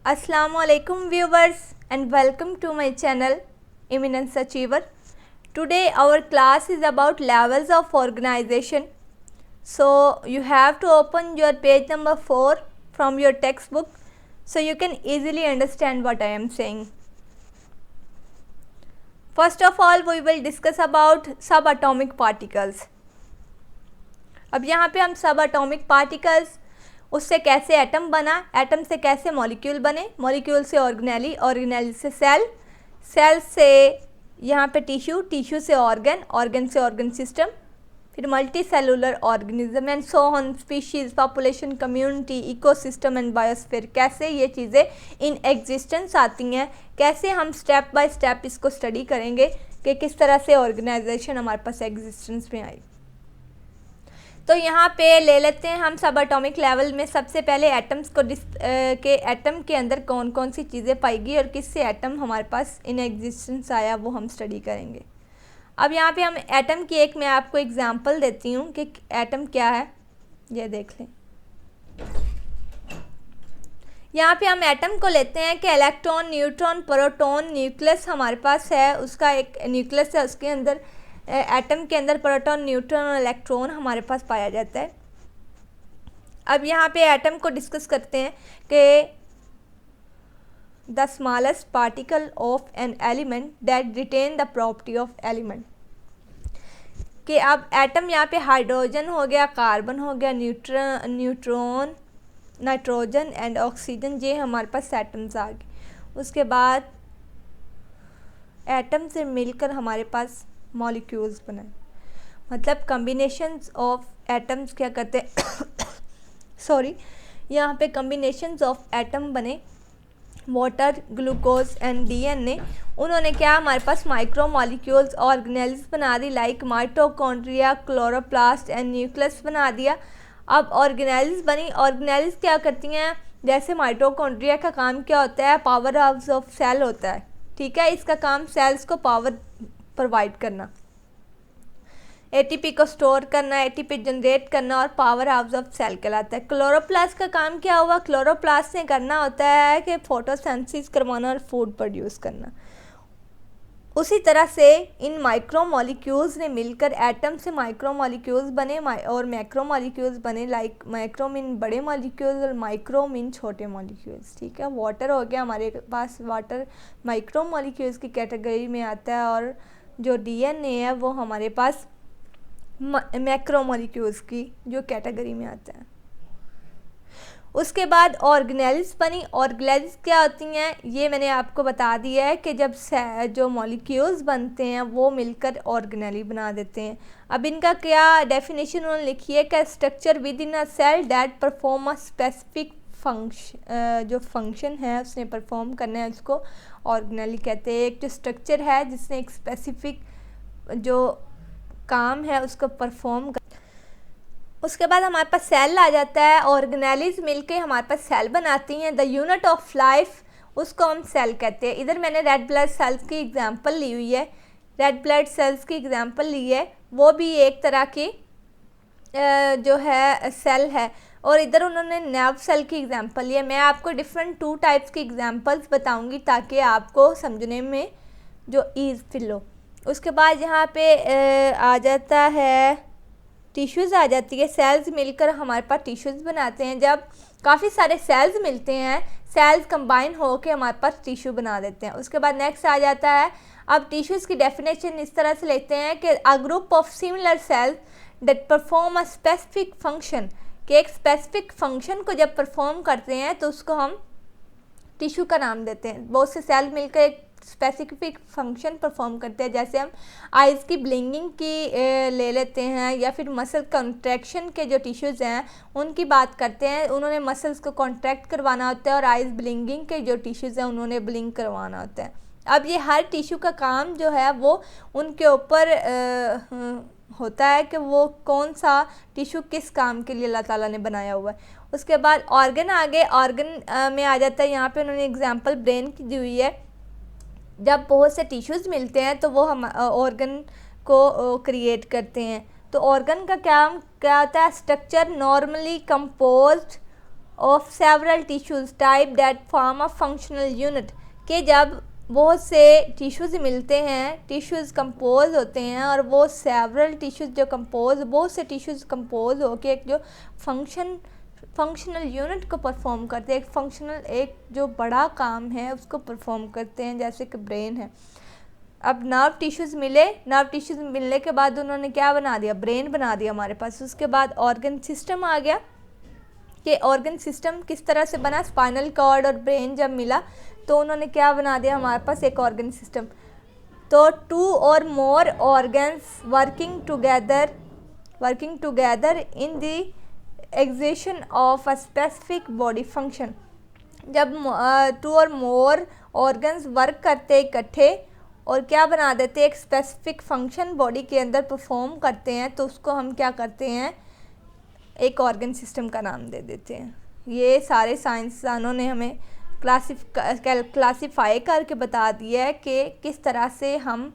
Assalamualaikum viewers and welcome to my channel Eminence Achiever. Today our class is about levels of organization. So you have to open your page number 4 from your textbook so you can easily understand what I am saying. First of all we will discuss about subatomic particles. अब यहाँ पे हम subatomic particles, उससे कैसे atom बना, atom से कैसे molecule बने, मॉलिक्यूल से ऑर्गेनेली, ऑर्गेनेली से सेल, सेल से यहाँ पे टिश्यू, टिश्यू से ऑर्गन, ऑर्गन से ऑर्गन सिस्टम, फिर multi cellular organism and so on, species, population, community, ecosystem and biosphere, कैसे ये चीज़ें इन एग्जिस्टेंस आती हैं, कैसे हम स्टेप बाय स्टेप इसको स्टडी करेंगे कि किस तरह से ऑर्गेनाइजेशन हमारे पास एग्जिस्टेंस में आई। तो यहाँ पे ले लेते हैं हम सब एटॉमिक लेवल में। सबसे पहले एटम्स को के एटम के अंदर कौन कौन सी चीज़ें पाएगी और किससे एटम हमारे पास इन एग्जिस्टेंस आया वो हम स्टडी करेंगे। अब यहाँ पे हम एटम की एक मैं आपको एग्जांपल देती हूँ कि एटम क्या है, ये देख लें। यहाँ पे हम एटम को लेते हैं कि इलेक्ट्रॉन, न्यूट्रॉन, प्रोटॉन, न्यूक्लियस हमारे पास है, उसका एक न्यूक्लियस है, उसके अंदर एटम के अंदर प्रोटॉन, न्यूट्रॉन और इलेक्ट्रॉन हमारे पास पाया जाता है। अब यहाँ पे एटम को डिस्कस करते हैं कि the smallest particle of an element that retain the property of element, कि अब एटम यहाँ पे हाइड्रोजन हो गया, कार्बन हो गया, न्यूट्रॉन, नाइट्रोजन एंड ऑक्सीजन, ये हमारे पास एटम्स आ गए। उसके बाद एटम से मिलकर हमारे पास मॉलिक्यूल्स बनाए, मतलब कम्बिनेशंस ऑफ एटम्स क्या करते हैं सॉरी, यहाँ पे कम्बिनेशंस ऑफ एटम बने, वाटर, ग्लूकोज एंड डीएनए। उन्होंने क्या हमारे पास माइक्रो मॉलिक्यूल्स, ऑर्गेनेल्स बना दी, like mitochondria, chloroplast and nucleus बना दिया। अब ऑर्गेनेल्स बनी, ऑर्गेनेल्स क्या करती हैं, जैसे माइटोकॉन्ड्रिया का काम क्या होता है, पावर हाउस ऑफ सेल होता है, ठीक है, इसका काम सेल्स को पावर प्रोवाइड करना, एटीपी को स्टोर करना, एटीपी जनरेट करना और पावर हाउस ऑफ सेल कहलाता है। क्लोरोप्लास्ट का काम क्या हुआ, क्लोरोप्लास्ट से करना होता है कि फोटोसिंथेसिस करवाना और फूड प्रोड्यूस करना। उसी तरह से इन माइक्रो मॉलिक्यूल्स ने मिलकर एटम से माइक्रो मॉलिक्यूल्स बने और मैक्रो मॉलिक्यूल्स बने, लाइक मैक्रो मीन बड़े मॉलिक्यूल्स और माइक्रो मीन छोटे मॉलिक्यूल्स, ठीक है। वाटर हो गया हमारे पास, वाटर माइक्रो मॉलिक्यूल्स की कैटेगरी में आता है और जो डीएनए है वो हमारे पास मैक्रो मॉलिक्यूल्स की जो कैटेगरी में आता है। उसके बाद ऑर्गेनेल्स बनी। ऑर्गेनेल्स क्या होती हैं ये मैंने आपको बता दिया है कि जब जो मॉलिक्यूल्स बनते हैं वो मिलकर ऑर्गेनेली बना देते हैं। अब इनका क्या डेफिनेशन उन्होंने लिखी है कि structure within a cell that perform a specific function, जो फंक्शन है उसने परफॉर्म करना है उसको ऑर्गेनेली कहते हैं। एक जो स्ट्रक्चर है जिसने एक स्पेसिफिक जो काम है उसको परफॉर्म कर। उसके बाद हमारे पास सेल आ जाता है, ऑर्गेनेलीज मिलके हमारे पास सेल बनाती हैं। द यूनिट ऑफ लाइफ उसको हम सेल कहते हैं। इधर मैंने रेड ब्लड सेल्स की एग्जांपल ली हुई है, रेड ब्लड सेल्स की एग्जांपल ली है, वो भी एक तरह की जो है सेल है। और इधर उन्होंने नर्व सेल की एग्जांपल ली है। मैं आपको डिफरेंट 2 टाइप्स की एग्जांपल्स बताऊंगी ताकि आपको समझने में जो ईज फील हो। उसके बाद यहाँ पे आ जाता है टिश्यूज़ आ जाती है। सेल्स मिलकर हमारे पास टिश्यूज़ बनाते हैं। जब काफ़ी सारे सेल्स मिलते हैं, सेल्स कंबाइन होकर हमारे पास टिश्यू बना देते हैं। उसके बाद नेक्स्ट आ जाता है, अब टिश्यूज़ की डेफिनेशन इस तरह से लेते हैं कि a group of similar sales that perform a specific function, कि एक स्पेसिफिक फंक्शन को जब परफॉर्म करते हैं तो उसको हम टिश्यू का नाम देते हैं। बहुत से सेल मिलकर एक स्पेसिफिक फंक्शन परफॉर्म करते हैं, जैसे हम आइज़ की ब्लिंकिंग की ले लेते हैं, या फिर मसल कॉन्ट्रैक्शन के जो टिश्यूज़ हैं उनकी बात करते हैं। उन्होंने मसल्स को कॉन्ट्रैक्ट करवाना होता है और आइज़ ब्लिंकिंग के जो टिश्यूज़ हैं उन्होंने ब्लिंक करवाना होता है। अब ये हर टिश्यू का काम जो है वो उनके ऊपर होता है कि वो कौन सा टिश्यू किस काम के लिए अल्लाह ताला ने बनाया हुआ है। उसके बाद ऑर्गन आगे, ऑर्गन में आ जाता है। यहाँ पे उन्होंने एग्जांपल ब्रेन की दी हुई है। जब बहुत से टिश्यूज़ मिलते हैं तो वो हम ऑर्गन को क्रिएट करते हैं। तो ऑर्गन का क्या होता है, structure normally composed of several tissues type that form a functional unit, कि जब बहुत से टिश्यूज़ मिलते हैं, टिश्यूज़ कंपोज होते हैं और वो सेवरल टिश्यूज़ जो कंपोज, बहुत से टिश्यूज़ कंपोज होकर एक जो फंक्शनल यूनिट को परफॉर्म करते हैं, एक जो बड़ा काम है उसको परफॉर्म करते हैं, जैसे कि ब्रेन है। अब नर्व टिश्यूज़ मिलने के बाद उन्होंने क्या बना दिया, ब्रेन बना दिया हमारे पास। उसके बाद ऑर्गन सिस्टम आ गया, कि ऑर्गन सिस्टम किस तरह से बना, स्पाइनल कॉर्ड और ब्रेन जब मिला तो उन्होंने क्या बना दिया हमारे पास, एक ऑर्गन सिस्टम। तो 2 और more organs working together in the execution of a specific body function. जब 2 और मोर ऑर्गन्स वर्क करते इकट्ठे और क्या बना देते, एक स्पेसिफिक फंक्शन बॉडी के अंदर परफॉर्म करते हैं, तो उसको हम क्या करते हैं, एक ऑर्गन सिस्टम का नाम दे देते हैं। ये सारे साइंसदानों ने हमें क्लासिफाई करके बता दिया है कि किस तरह से हम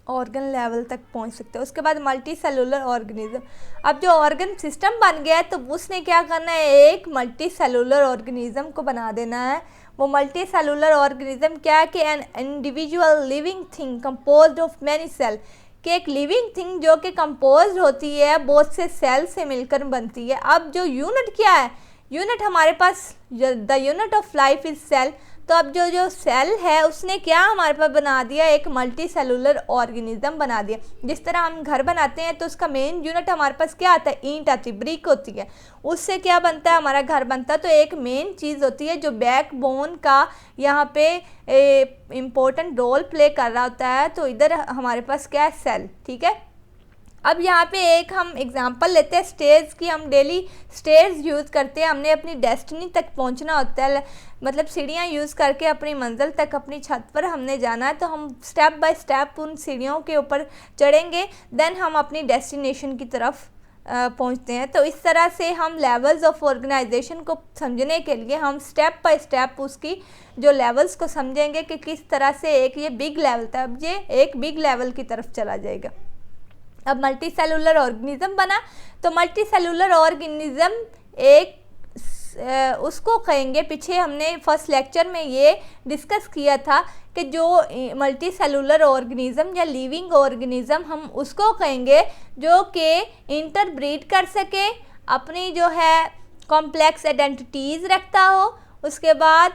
ऑर्गन लेवल तक पहुंच सकते हैं। उसके बाद मल्टी सेलुलर ऑर्गेनिज्म। अब जो ऑर्गन सिस्टम बन गया है तो उसने क्या करना है, एक मल्टी सेलुलर ऑर्गेनिज्म को बना देना है। वो मल्टी सेलुलर ऑर्गेनिज्म क्या है कि an individual living thing composed of many cell, कि एक लिविंग थिंग जो कि कंपोज होती है बहुत से सेल से मिलकर बनती है। अब जो यूनिट क्या है, यूनिट हमारे पास the unit of life is cell. तो अब जो सेल है उसने क्या हमारे पास बना दिया, एक मल्टी सेलुलर ऑर्गेनिज्म बना दिया। जिस तरह हम घर बनाते हैं तो उसका मेन यूनिट हमारे पास क्या आता है, ईंट आती है, ब्रिक होती है, उससे क्या बनता है, हमारा घर बनता है। तो एक मेन चीज़ होती है जो बैकबोन का यहाँ पे इम्पोर्टेंट रोल प्ले कर रहा होता है। तो इधर हमारे पास क्या है, सेल। ठीक है, अब यहाँ पे एक हम एग्जांपल लेते हैं स्टेज की। हम डेली स्टेज यूज़ करते हैं, हमने अपनी डेस्टिनी तक पहुँचना होता है, मतलब सीढ़ियाँ यूज़ करके अपनी मंजिल तक, अपनी छत पर हमने जाना है। तो हम स्टेप बाय स्टेप उन सीढ़ियों के ऊपर चढ़ेंगे, देन हम अपनी डेस्टिनेशन की तरफ पहुँचते हैं। तो इस तरह से हम लेवल्स ऑफ ऑर्गेनाइजेशन को समझने के लिए हम स्टेप बाय स्टेप उसकी जो लेवल्स को समझेंगे कि किस तरह से एक ये बिग लेवल था, अब ये एक बिग लेवल की तरफ चला जाएगा। अब मल्टी सेलुलर ऑर्गेनिज्म बना, तो मल्टी सेलुलर ऑर्गेनिज्म एक उसको कहेंगे, पीछे हमने फर्स्ट लेक्चर में ये डिस्कस किया था कि जो मल्टी सेलुलर ऑर्गेनिज्म या लिविंग ऑर्गेनिज्म हम उसको कहेंगे जो कि इंटरब्रीड कर सके, अपनी जो है कॉम्प्लेक्स आइडेंटिटीज़ रखता हो, उसके बाद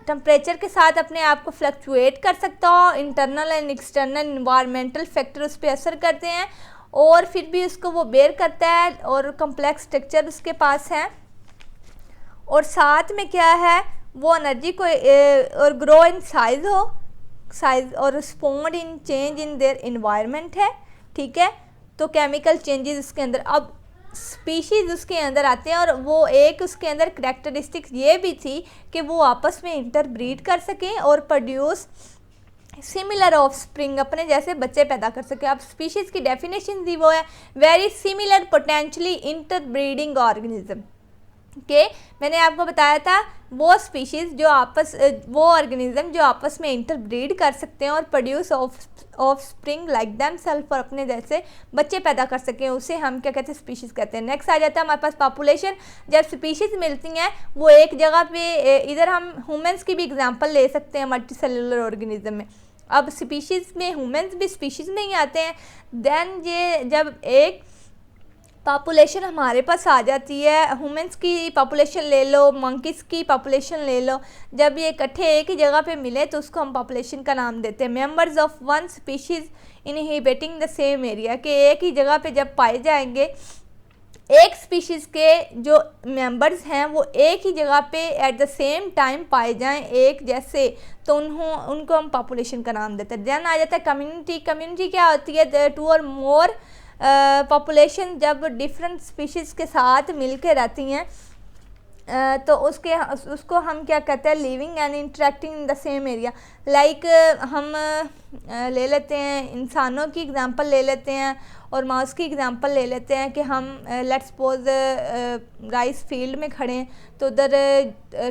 टेम्परेचर के साथ अपने आप को फ्लक्चुएट कर सकता हो, internal and external environmental factor उस पर असर करते हैं और फिर भी उसको वो बेयर करता है और कॉम्प्लेक्स स्ट्रक्चर उसके पास है। और साथ में क्या है, वो एनर्जी को और ग्रो इन साइज और respond in change in their environment है। ठीक है, तो केमिकल चेंजेस उसके अंदर, अब स्पीशीज़ उसके अंदर आते हैं और वो एक उसके अंदर करैक्टरिस्टिक्स ये भी थी कि वो आपस में इंटरब्रीड कर सकें और प्रोड्यूस सिमिलर ऑफ स्प्रिंग, अपने जैसे बच्चे पैदा कर सके। अब स्पीशीज़ की डेफिनेशन दी वो है very similar potentially interbreeding organism, के मैंने आपको बताया था वो स्पीशीज़ जो वो ऑर्गेनिज्म जो आपस में इंटरब्रीड कर सकते हैं और produce of spring like them self, और अपने जैसे बच्चे पैदा कर सकें, उसे हम क्या कहते हैं, स्पीशीज़ कहते हैं। नेक्स्ट आ जाता है हमारे पास पॉपुलेशन। जब स्पीशीज़ मिलती हैं वो एक जगह पे, इधर हम ह्यूमंस की भी एग्जांपल ले सकते हैं मल्टी सेलुलर ऑर्गेनिज्म में। अब स्पीशीज़ में ह्यूमंस भी स्पीशीज़ में ही आते हैं। देन ये जब एक पॉपुलेशन हमारे पास आ जाती है, ह्यूमंस की पॉपुलेशन ले लो, मंकीज़ की पॉपुलेशन ले लो, जब ये इकट्ठे एक ही जगह पे मिले तो उसको हम पॉपुलेशन का नाम देते हैं। Members of one species inhibiting the same area, के एक ही जगह पे जब पाए जाएंगे, एक स्पीशीज़ के जो मेंबर्स हैं वो एक ही जगह पे एट द सेम टाइम पाए जाएं एक जैसे, तो उनको हम पॉपुलेशन का नाम देते हैं। देन आ जाता है कम्युनिटी। कम्युनिटी क्या होती है, 2 और मोर पॉपुलेशन जब डिफरेंट स्पीशीज़ के साथ मिलकर रहती हैं तो उसको हम क्या कहते हैं, living and interacting in the same area. Like हम ले लेते हैं इंसानों की एग्जांपल ले लेते हैं और माउस की एग्जांपल ले लेते हैं कि हम लेट्स सपोज राइस फील्ड में खड़े हैं तो उधर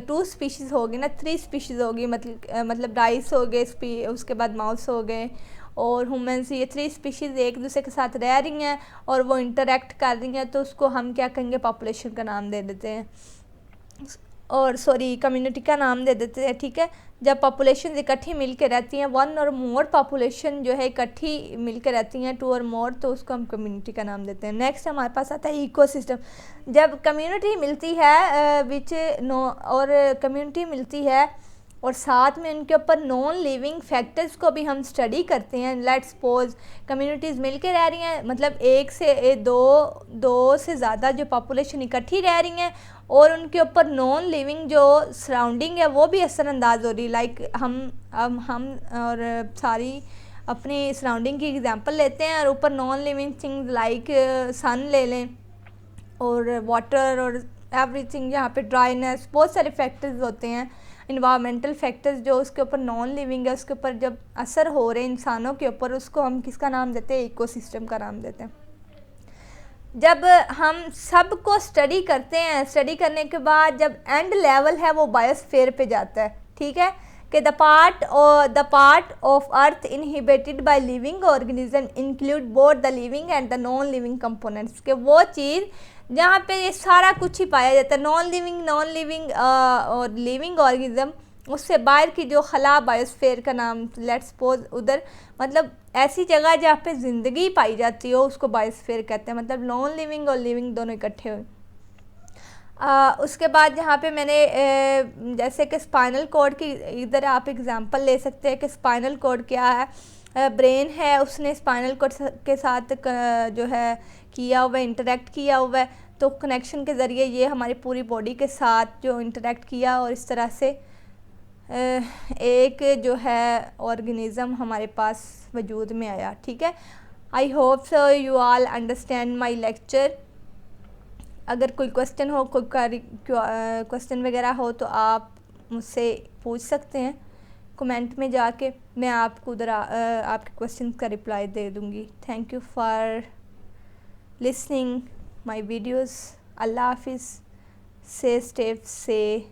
2 स्पीशीज़ होगी ना, 3 स्पीशीज़ होगी, मतलब राइस हो गए, उसके बाद माउस हो गए और ह्यूमंस, ये 3 स्पीशीज़ एक दूसरे के साथ रह रही हैं और वो इंटरेक्ट कर रही हैं, तो उसको हम क्या कहेंगे, पॉपुलेशन का नाम दे देते हैं, और सॉरी कम्युनिटी का नाम दे देते हैं। ठीक है, जब पॉपुलेशन इकट्ठी मिल के रहती हैं, 1 और मोर पॉपुलेशन जो है इकट्ठी मिल के रहती हैं, 2 और मोर, तो उसको हम कम्युनिटी का नाम देते हैं। नेक्स्ट हमारे पास आता है इकोसिस्टम। जब कम्युनिटी मिलती है विच नो और कम्युनिटी मिलती है और साथ में उनके ऊपर नॉन लिविंग फैक्टर्स को भी हम स्टडी करते हैं। लेट्स सपोज कम्युनिटीज़ मिल के रह रही हैं, मतलब 1 से 2 से ज़्यादा जो पॉपुलेशन इकट्ठी रह रही हैं और उनके ऊपर नॉन लिविंग जो सराउंडिंग है वो भी असरअंदाज हो रही है। लाइक हम और सारी अपनी सराउंडिंग की एग्जांपल लेते हैं और ऊपर नॉन लिविंग थिंग्स लाइक सन ले लें और वाटर और एवरीथिंग, यहाँ पे ड्राइनेस, बहुत सारे फैक्टर्स होते हैं, इन्वायरमेंटल फैक्टर्स जो उसके ऊपर नॉन लिविंग है, उसके ऊपर जब असर हो रहे हैं इंसानों के ऊपर, उसको हम किसका नाम देते हैं, इकोसिस्टम का नाम देते हैं। जब हम सब को स्टडी करते हैं, स्टडी करने के बाद जब एंड लेवल है वो बायोस्फीयर पे जाता है। ठीक है, कि the part of earth inhibited by living organism include both the living and the non living components, के वो चीज़ जहाँ पे ये सारा कुछ ही पाया जाता है, नॉन लिविंग और लिविंग ऑर्गेनिज्म, उससे बाहर की जो खला, बायोस्फीयर का नाम, लेट्स सपोज उधर, मतलब ऐसी जगह जहाँ पे ज़िंदगी पाई जाती हो उसको बायोस्फीयर कहते हैं, मतलब नॉन लिविंग और लिविंग दोनों इकट्ठे हुए। उसके बाद यहाँ पे मैंने जैसे कि स्पाइनल कॉर्ड की, इधर आप एग्जांपल ले सकते हैं कि स्पाइनल कॉर्ड क्या है, ब्रेन है, उसने स्पाइनल कॉर्ड के साथ जो है किया हुआ है, इंटरेक्ट किया हुआ है, तो कनेक्शन के ज़रिए ये हमारी पूरी बॉडी के साथ जो इंटरेक्ट किया और इस तरह से एक जो है ऑर्गेनिज़म हमारे पास वजूद में आया। ठीक है, I hope so you all understand my lecture. अगर कोई क्वेश्चन हो, कोई क्वेश्चन वगैरह हो तो आप मुझसे पूछ सकते हैं कमेंट में जाके, मैं आपको उधर आपके क्वेश्चन का रिप्लाई दे दूँगी। Thank you for listening my videos. अल्लाह हाफिज़। से